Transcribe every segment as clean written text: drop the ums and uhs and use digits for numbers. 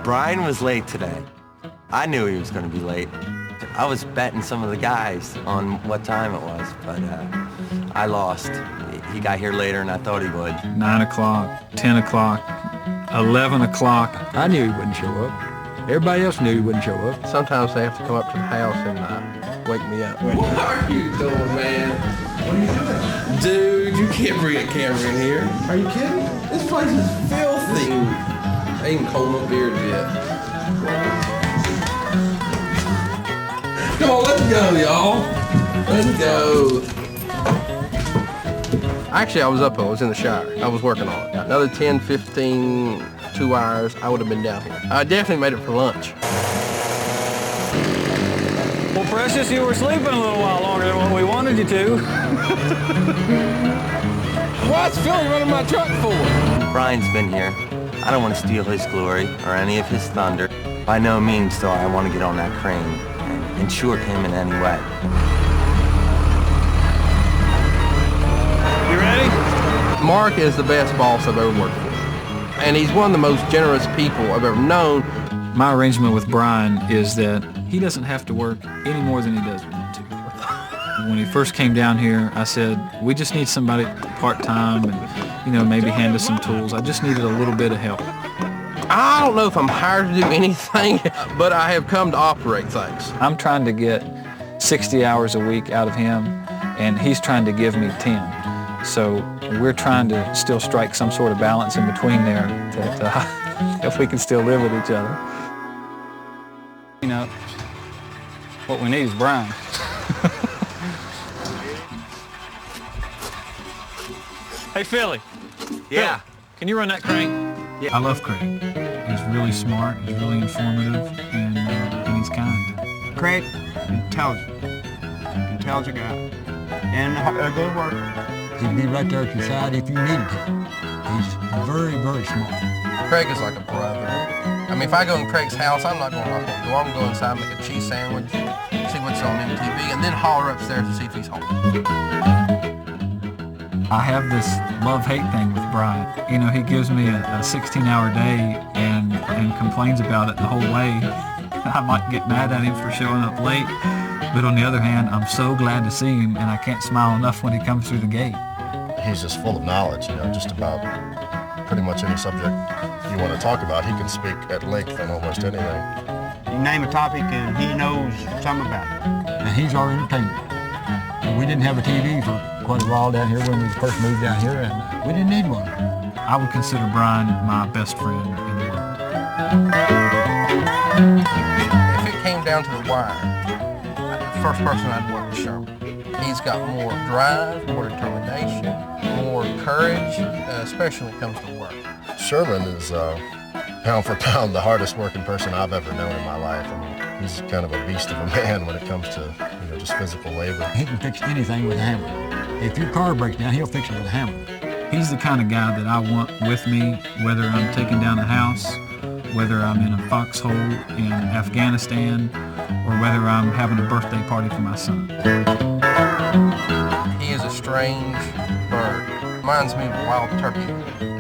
Brian was late today. I knew he was going to be late. I was betting some of the guys on what time it was, but I lost. He got here later than I thought he would. 9 o'clock, 10 o'clock, 11 o'clock. I knew he wouldn't show up. Everybody else knew he wouldn't show up. Sometimes they have to come up to the house and wake me up. What are you doing, man? What are you doing? Dude, you can't bring a camera in here. Are you kidding? This place is filthy. I even combed my beard a bit. Come on, let's go, y'all. Let's go. Actually, I was in the shower. I was working on it. Another 10, 15, 2 hours, I would have been down here. I definitely made it for lunch. Well, Precious, you were sleeping a little while longer than what we wanted you to. What's Philly running my truck for? Brian's been here. I don't want to steal his glory or any of his thunder. By no means do I want to get on that crane and short him in any way. You ready? Mark is the best boss I've ever worked for. And he's one of the most generous people I've ever known. My arrangement with Brian is that he doesn't have to work any more than he does want to. When he first came down here, I said, we just need somebody part-time and, maybe hand us some tools. I just needed a little bit of help. I don't know if I'm hired to do anything, but I have come to operate things. I'm trying to get 60 hours a week out of him, and he's trying to give me 10. So we're trying to still strike some sort of balance in between there if we can still live with each other. What we need is Brian. Hey, Philly. Yeah. Philly, can you run that crane? Yeah. I love Craig. He's really smart, he's really informative, and he's kind. Craig, intelligent guy, and a good worker. He'd be right there at your side if you needed him. He's very, very smart. Craig is like a brother. I mean, if I go in Craig's house, I'm not going to knock on the door. I'm going to go inside, make a cheese sandwich, see what's on MTV, and then holler upstairs to see if he's home. I have this love-hate thing with Brian. He gives me a 16-hour day and complains about it the whole way. I might get mad at him for showing up late, but on the other hand, I'm so glad to see him, and I can't smile enough when he comes through the gate. He's just full of knowledge, just about pretty much any subject you want to talk about. He can speak at length on almost anything. You name a topic and he knows something about it. And he's our entertainment. And we didn't have a TV for quite a while down here when we first moved down here, and we didn't need one. I would consider Brian my best friend in the world. If it came down to the wire, the first person I'd want is Sherpa. He's got more drive, more determination, more courage, especially when it comes to work. Sherman is, pound for pound, the hardest working person I've ever known in my life. I mean, he's kind of a beast of a man when it comes to, just physical labor. He can fix anything with a hammer. If your car breaks down, he'll fix it with a hammer. He's the kind of guy that I want with me, whether I'm taking down a house, whether I'm in a foxhole in Afghanistan, or whether I'm having a birthday party for my son. He is a strange bird. Reminds me of a wild turkey.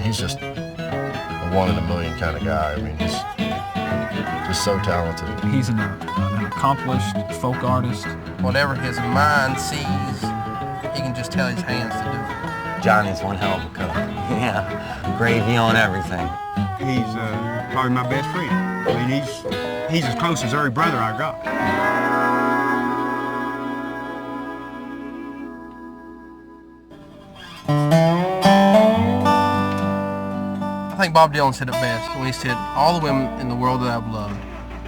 He's just a one in a million kind of guy. I mean, he's just so talented. He's an accomplished folk artist. Whatever his mind sees, he can just tell his hands to do it. Johnny's one hell of a cook. Yeah, gravy on everything. He's probably my best friend. I mean, he's as close as every brother I got. I think Bob Dylan said it best when he said, all the women in the world that I've loved,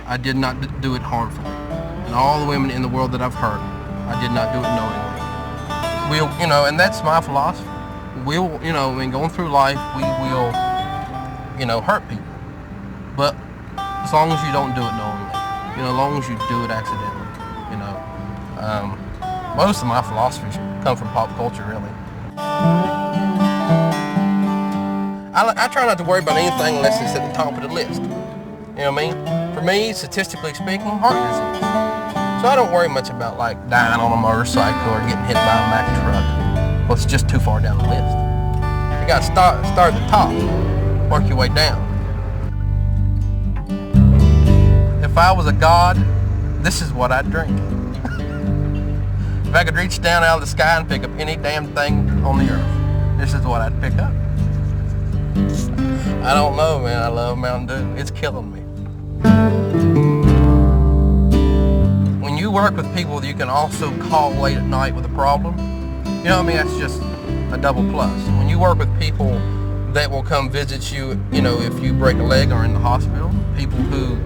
I did not do it harmfully. And all the women in the world that I've hurt, I did not do it knowingly. And that's my philosophy. Going through life, we will, hurt people. But as long as you don't do it knowingly, as long as you do it accidentally, most of my philosophies come from pop culture, really. I try not to worry about anything unless it's at the top of the list. You know what I mean? For me, statistically speaking, heart disease. So I don't worry much about dying on a motorcycle or getting hit by a Mack truck. Well, it's just too far down the list. You got to start at the top, work your way down. I was a god, this is what I'd drink. If I could reach down out of the sky and pick up any damn thing on the earth, this is what I'd pick up. I don't know, man. I love Mountain Dew. It's killing me. When you work with people that you can also call late at night with a problem, you know what I mean? That's just a double plus. When you work with people that will come visit you, you know, if you break a leg or in the hospital, people who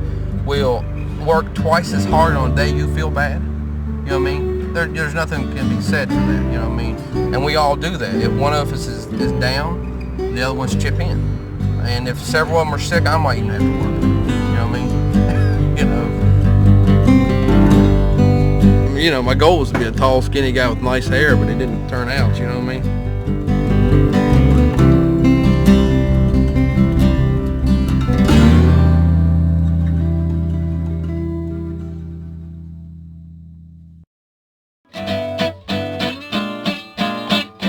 will work twice as hard on a day you feel bad, you know what I mean? There's nothing can be said for that, you know what I mean? And we all do that. If one of us is down, the other ones chip in. And if several of them are sick, I might even have to work. You know what I mean? You know, my goal was to be a tall, skinny guy with nice hair, but it didn't turn out, you know what I mean?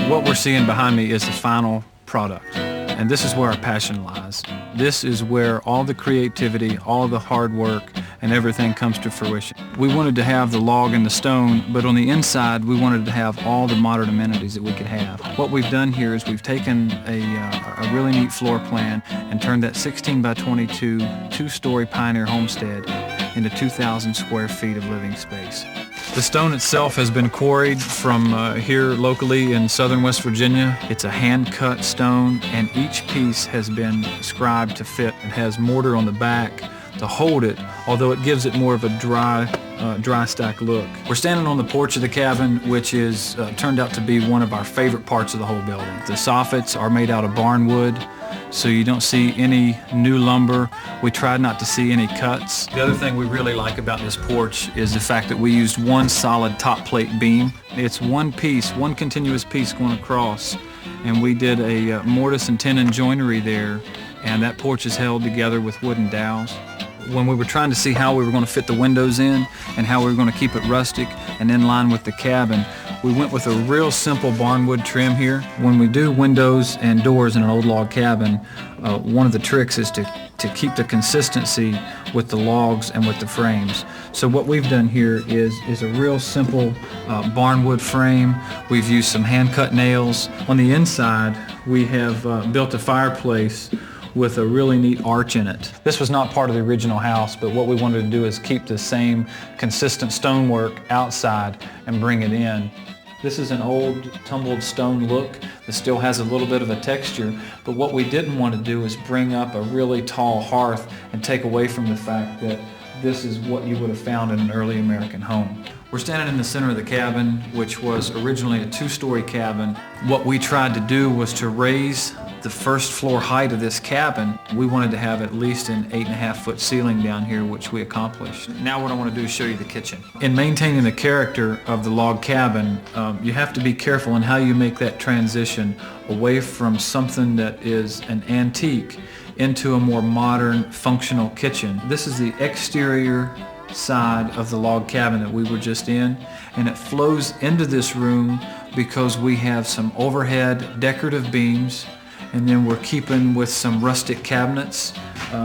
What we're seeing behind me is the final product, and this is where our passion lies. This is where all the creativity, all the hard work, and everything comes to fruition. We wanted to have the log and the stone, but on the inside we wanted to have all the modern amenities that we could have. What we've done here is we've taken a really neat floor plan and turned that 16 by 22 two-story pioneer homestead into 2,000 square feet of living space. The stone itself has been quarried from here locally in southern West Virginia. It's a hand-cut stone, and each piece has been scribed to fit. It has mortar on the back to hold it, although it gives it more of a dry stack look. We're standing on the porch of the cabin, which is turned out to be one of our favorite parts of the whole building. The soffits are made out of barn wood, so you don't see any new lumber. We tried not to see any cuts. The other thing we really like about this porch is the fact that we used one solid top plate beam. It's one piece, one continuous piece going across, and we did a mortise and tenon joinery there, and that porch is held together with wooden dowels. When we were trying to see how we were going to fit the windows in and how we were going to keep it rustic and in line with the cabin, we went with a real simple barnwood trim here. When we do windows and doors in an old log cabin, one of the tricks is to keep the consistency with the logs and with the frames. So what we've done here is a real simple barnwood frame. We've used some hand-cut nails. On the inside, we have built a fireplace with a really neat arch in it. This was not part of the original house, but what we wanted to do is keep the same consistent stonework outside and bring it in. This is an old tumbled stone look that still has a little bit of a texture, but what we didn't want to do is bring up a really tall hearth and take away from the fact that this is what you would have found in an early American home. We're standing in the center of the cabin, which was originally a two-story cabin. What we tried to do was to raise the first floor height of this cabin. We wanted to have at least an 8.5-foot ceiling down here, which we accomplished. Now what I want to do is show you the kitchen. In maintaining the character of the log cabin, you have to be careful in how you make that transition away from something that is an antique into a more modern, functional kitchen. This is the exterior side of the log cabin that we were just in, and it flows into this room because we have some overhead decorative beams, and then we're keeping with some rustic cabinets,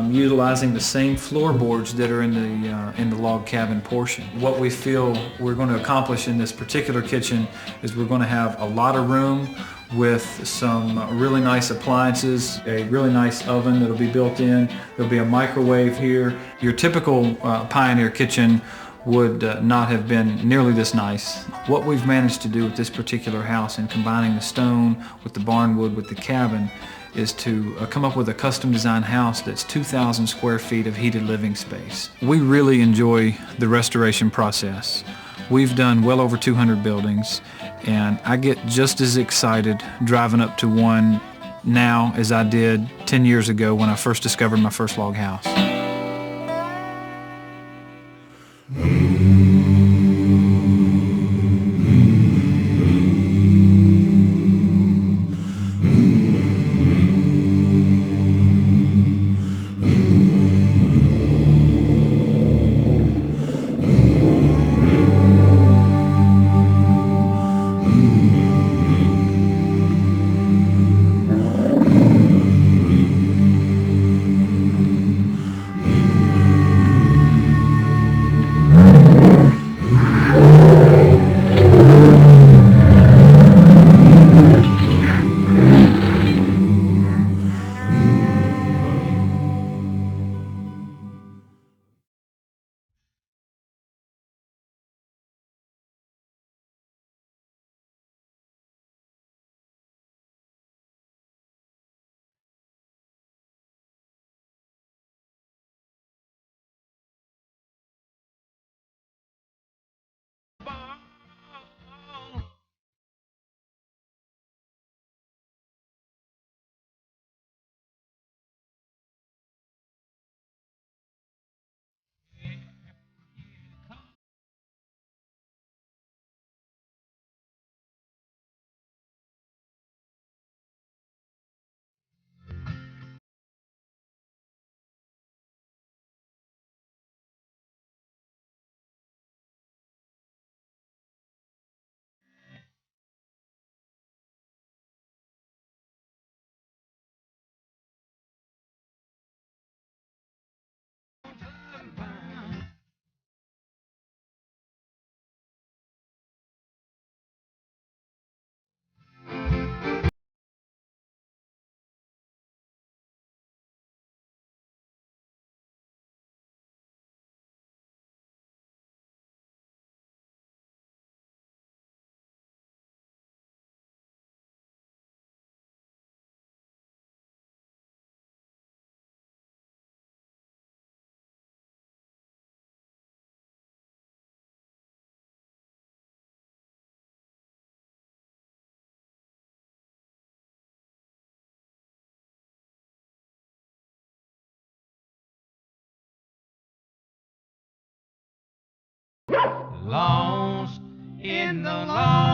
utilizing the same floorboards that are in the log cabin portion. What we feel we're going to accomplish in this particular kitchen is we're going to have a lot of room with some really nice appliances, a really nice oven that'll be built in. There'll be a microwave here. Your typical Pioneer kitchen would not have been nearly this nice. What we've managed to do with this particular house in combining the stone with the barnwood with the cabin is to come up with a custom designed house that's 2,000 square feet of heated living space. We really enjoy the restoration process. We've done well over 200 buildings, and I get just as excited driving up to one now as I did 10 years ago when I first discovered my first log house. lost in the long